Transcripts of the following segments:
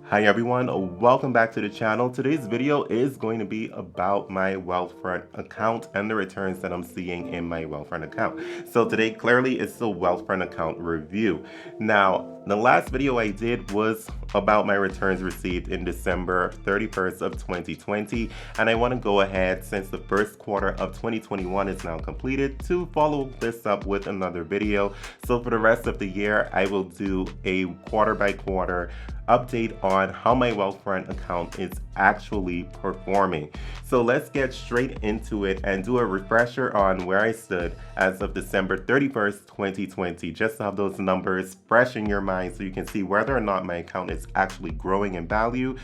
Hi everyone, welcome back to the channel. Today's video is going to be about my Wealthfront account and the returns that I'm seeing in my Wealthfront account. So today clearly is the Wealthfront account review. Now, the last video I did was about my returns received in December 31st of 2020, and I want to go ahead, since the first quarter of 2021 is now completed, to follow this up with another video. So for the rest of the year, I will do a quarter by quarter update on how my Wealthfront account is actually performing. So let's get straight into it and do a refresher on where I stood as of December 31st, 2020, just to have those numbers fresh in your mind so you can see whether or not my account is actually growing in value,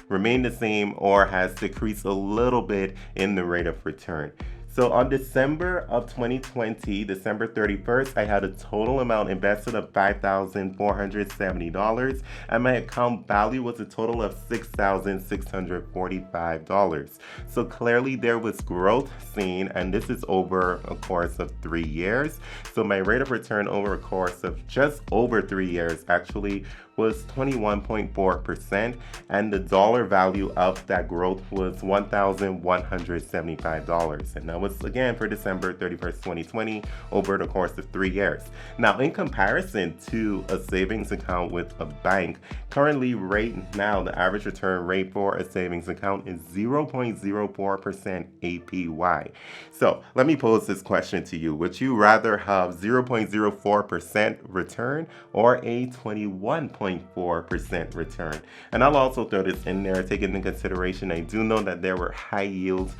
remained the same, or has decreased a little bit in the rate of return. So on December of 2020, December 31st, I had a total amount invested of $5,470, and my account value was a total of $6,645. So clearly there was growth seen, and this is over a course of 3 years. So my rate of return over a course of just over 3 years actually was 21.4%, and the dollar value of that growth was $1,175, and that was again for December 31st, 2020, over the course of 3 years. Now, in comparison to a savings account with a bank, currently right now the average return rate for a savings account is 0.04% APY. So let me pose this question to you: would you rather have 0.04% return or a 21.4% return? And I'll also throw this in there, taking into consideration I do know that there were high yield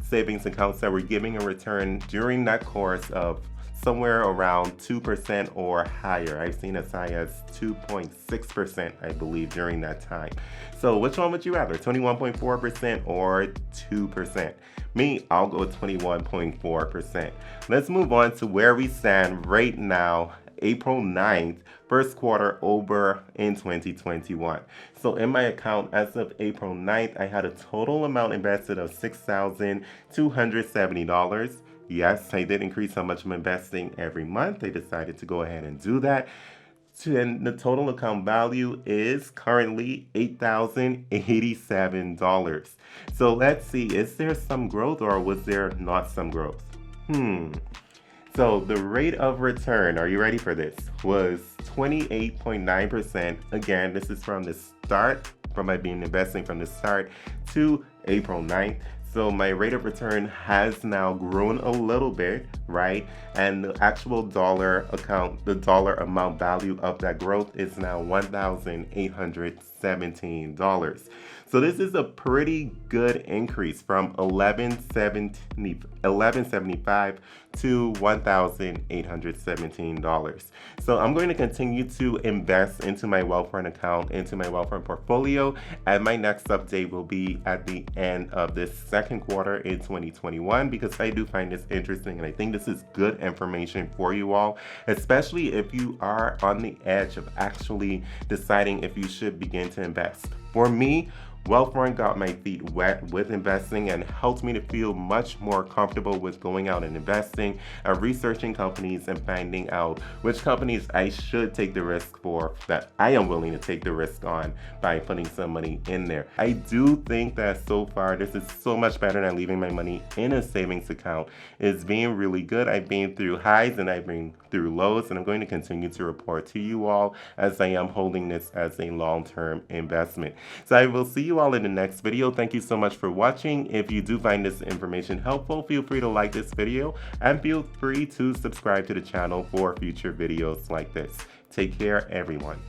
savings accounts that were giving a return during that course of somewhere around 2% or higher. I've seen as high as 2.6%, I believe, during that time. So which one would you rather, 21.4% or 2%? Me, I'll go with 21.4%. Let's move on to where we stand right now, April 9th, first quarter over in 2021. So in my account as of April 9th, I had a total amount invested of $6,270. Yes, I did increase how much I'm investing every month. I decided to go ahead and do that. And the total account value is currently $8,087. So let's see, is there some growth or was there not some growth? So the rate of return, are you ready for this, was 28.9%. Again, this is from the start, from my being investing from the start to April 9th. So my rate of return has now grown a little bit, right? And the actual dollar account, the dollar amount value of that growth is now $1,817. So this is a pretty good increase from $1,175 to $1,817. So I'm going to continue to invest into my Wealthfront account, into my Wealthfront portfolio, and my next update will be at the end of this second quarter in 2021, because I do find this interesting and I think this is good information for you all, especially if you are on the edge of actually deciding if you should begin to invest. For me, Wealthfront got my feet wet with investing and helped me to feel much more comfortable with going out and investing and researching companies and finding out which companies I should take the risk for, that I am willing to take the risk on by putting some money in there. I do think that so far this is so much better than leaving my money in a savings account. It's been really good. I've been through highs and I've been through lows, and I'm going to continue to report to you all as I am holding this as a long-term investment. So I will see you all in the next video. Thank you so much for watching. If you do find this information helpful, feel free to like this video and feel free to subscribe to the channel for future videos like this. Take care, everyone.